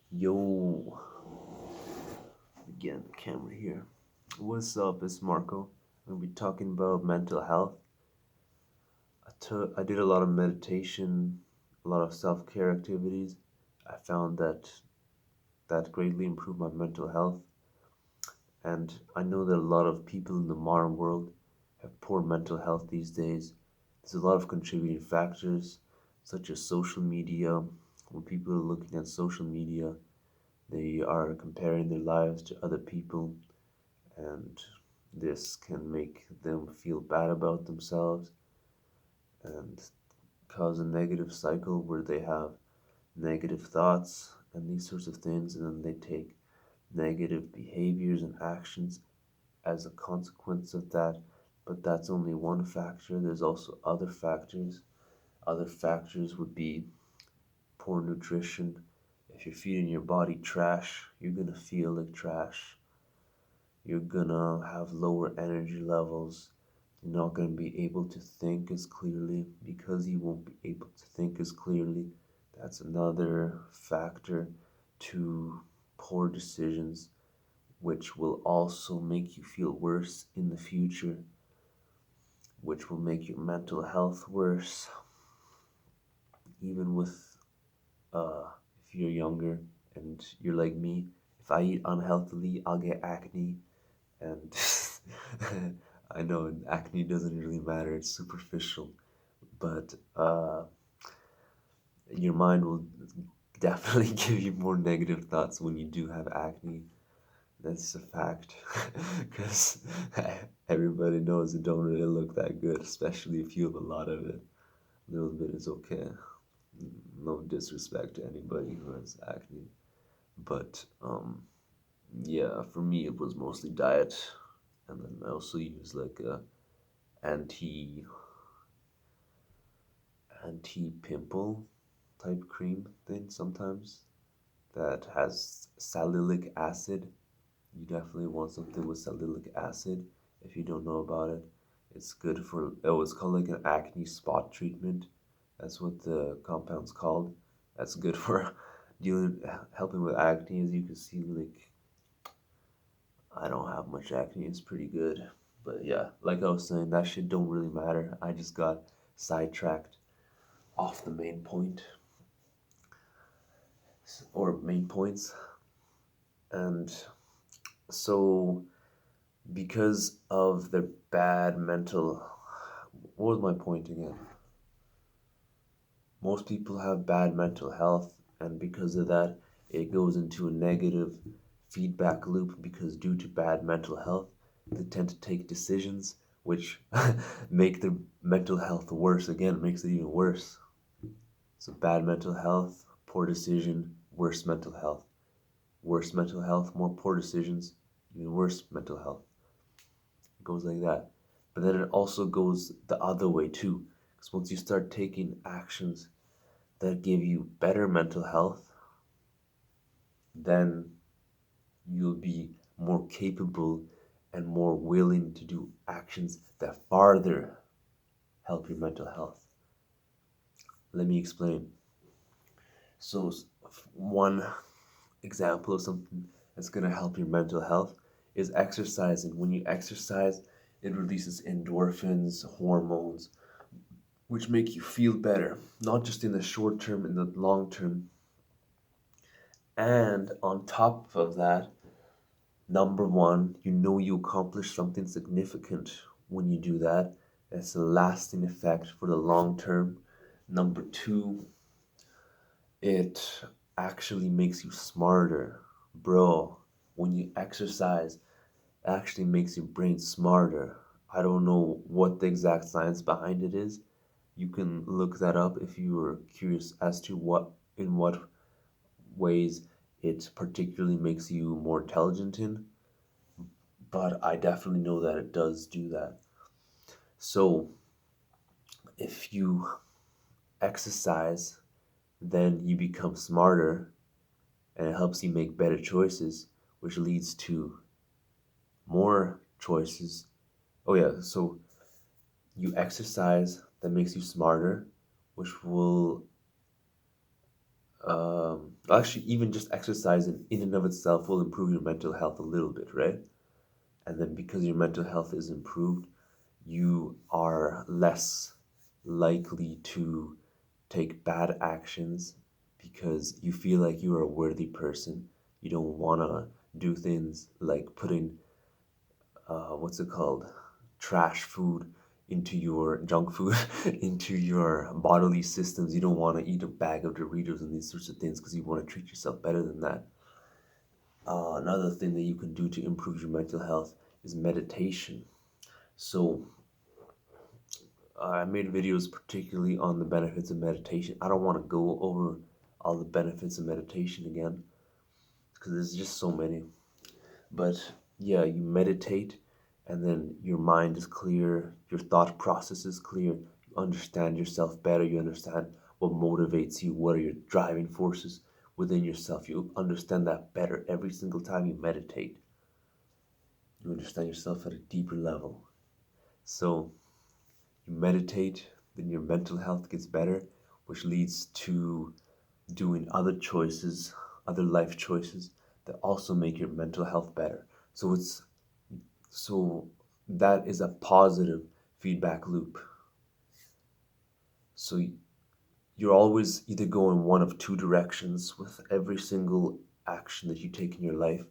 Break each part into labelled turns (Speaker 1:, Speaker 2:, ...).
Speaker 1: Yo, again, the camera here. What's up? It's Marco. We'll be talking about mental health. I did a lot of meditation, a lot of self-care activities. I found that greatly improved my mental health. And I know that a lot of people in the modern world have poor mental health these days. There's a lot of contributing factors, such as social media. When people are looking at social media, they are comparing their lives to other people, and this can make them feel bad about themselves and cause a negative cycle where they have negative thoughts and these sorts of things, and then they take negative behaviors and actions as a consequence of that. But that's only one factor. There's also other factors. Other factors would be poor nutrition. If you're feeding your body trash, you're gonna feel like trash. You're gonna have lower energy levels. You're not gonna be able to think as clearly. Because you won't be able to think as clearly, that's another factor to poor decisions, which will also make you feel worse in the future, which will make your mental health worse, even with uh, if you're younger and you're like me. If I eat unhealthily, I'll get acne, and I know acne doesn't really matter, it's superficial, but your mind will definitely give you more negative thoughts when you do have acne. That's a fact. Because everybody knows it don't really look that good, especially if you have a lot of it. A little bit is okay. No disrespect to anybody who has acne. But yeah, for me it was mostly diet. And then I also use like a anti anti pimple type cream thing sometimes that has salicylic acid. You definitely want something with salicylic acid if you don't know about it. It's good for, oh, it's called like an acne spot treatment. That's what the compound's called. That's good for dealing, helping with acne. As you can see, like, I don't have much acne. It's pretty good. But yeah, like I was saying, that shit don't really matter. I just got sidetracked off the main point or main points. And so, because of their bad mental, what was my point again? Most people have bad mental health, and because of that, it goes into a negative feedback loop because due to bad mental health, they tend to take decisions which make their mental health worse. Again, makes it even worse. So, bad mental health, poor decision, worse mental health. Worse mental health, more poor decisions, even worse mental health. It goes like that. But then it also goes the other way too. Because once you start taking actions that give you better mental health, then you'll be more capable and more willing to do actions that farther help your mental health. Let me explain. So, one example of something that's going to help your mental health is exercising. When you exercise, it releases endorphins, hormones, which make you feel better, not just in the short term, in the long term. And on top of that, number one, you know you accomplish something significant when you do that. It's a lasting effect for the long term. Number two, it actually makes you smarter. Bro, when you exercise, it actually makes your brain smarter. I don't know what the exact science behind it is. You can look that up if you are curious as to what ways it particularly makes you more intelligent in, but I definitely know that it does do that. So, if you exercise, then you become smarter and it helps you make better choices, which leads to more choices. Oh, yeah, so you exercise that makes you smarter, which will Actually, even just exercising in and of itself will improve your mental health a little bit, right? And then because your mental health is improved, you are less likely to take bad actions because you feel like you are a worthy person. You don't want to do things like putting, what's it called? Trash food into your junk food, into your bodily systems. You don't want to eat a bag of Doritos and these sorts of things because you want to treat yourself better than that. Another thing that you can do to improve your mental health is meditation. So, I made videos particularly on the benefits of meditation. I don't want to go over all the benefits of meditation again because there's just so many. But yeah, you meditate and then your mind is clear, your thought process is clear, you understand yourself better, you understand what motivates you, what are your driving forces within yourself. You understand that better every single time you meditate. You understand yourself at a deeper level. So you meditate, then your mental health gets better, which leads to doing other choices, other life choices that also make your mental health better. So that is a positive feedback loop. So you're always either going one of two directions with every single action that you take in your life.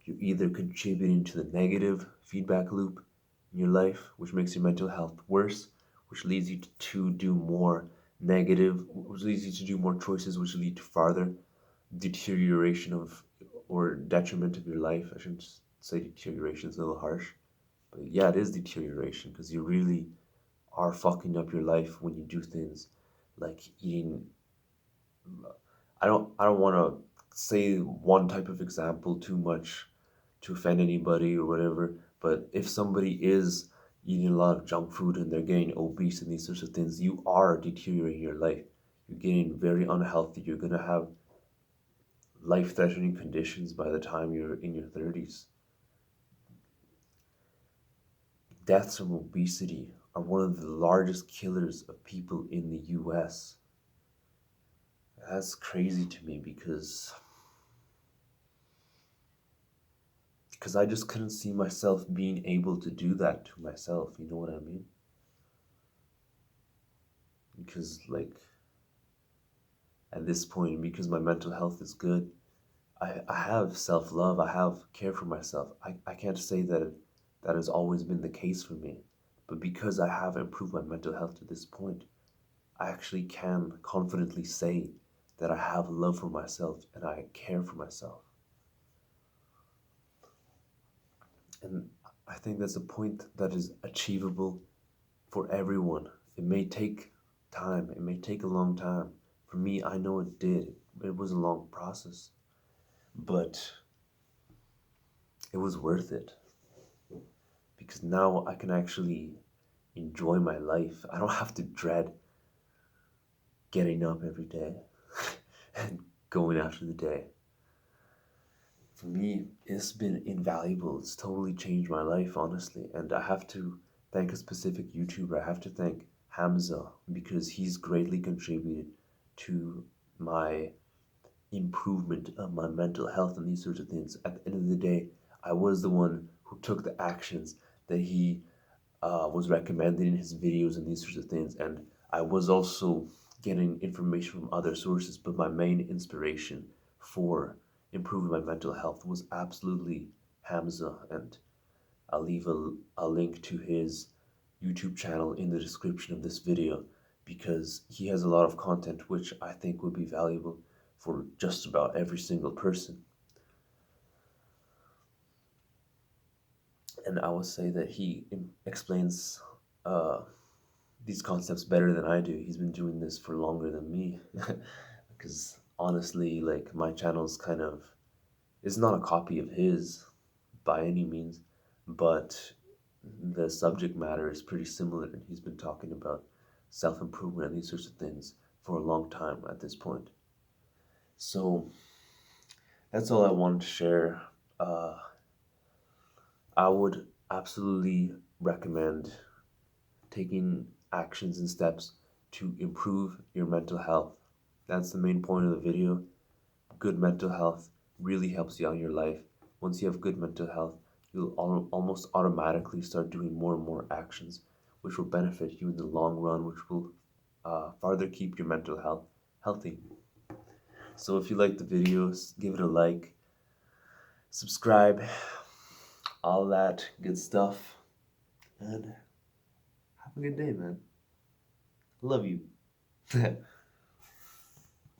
Speaker 1: You're either contributing to the negative feedback loop in your life, which makes your mental health worse, which leads you to do more negative, which leads you to do more choices, which lead to farther deterioration of or detriment of your life. I shouldn't say deterioration, it's a little harsh. But yeah, it is deterioration because you really are fucking up your life when you do things like eating. I don't want to say one type of example too much to offend anybody or whatever, but if somebody is eating a lot of junk food and they're getting obese and these sorts of things, you are deteriorating your life. You're getting very unhealthy. You're going to have life-threatening conditions by the time you're in your 30s. Deaths from obesity are one of the largest killers of people in the US. That's crazy to me because I just couldn't see myself being able to do that to myself, you know what I mean? Because like at this point, because my mental health is good, I have self-love, I have care for myself. I can't say that that has always been the case for me, but because I have improved my mental health to this point, I actually can confidently say that I have love for myself and I care for myself. And I think that's a point that is achievable for everyone. It may take time, it may take a long time. For me, I know it did. It was a long process, but it was worth it because now I can actually enjoy my life. I don't have to dread getting up every day and going after the day. For me, it's been invaluable. It's totally changed my life, honestly. And I have to thank a specific YouTuber. I have to thank Hamza because he's greatly contributed to my improvement of my mental health and these sorts of things. At the end of the day, I was the one who took the actions that he was recommended in his videos and these sorts of things. And I was also getting information from other sources, but my main inspiration for improving my mental health was absolutely Hamza. And I'll leave a link to his YouTube channel in the description of this video because he has a lot of content which I think would be valuable for just about every single person. And I will say that he explains uh, these concepts better than I do. He's been doing this for longer than me. Because honestly, like my channel's kind of it's not a copy of his by any means, but the subject matter is pretty similar. And he's been talking about self-improvement and these sorts of things for a long time at this point. So that's all I wanted to share. Uh, I would absolutely recommend taking actions and steps to improve your mental health. That's the main point of the video. Good mental health really helps you out in your life. Once you have good mental health, you'll almost automatically start doing more and more actions, which will benefit you in the long run, which will farther keep your mental health healthy. So if you like the videos, give it a like, subscribe, all that good stuff, and have a good day, man. Love you.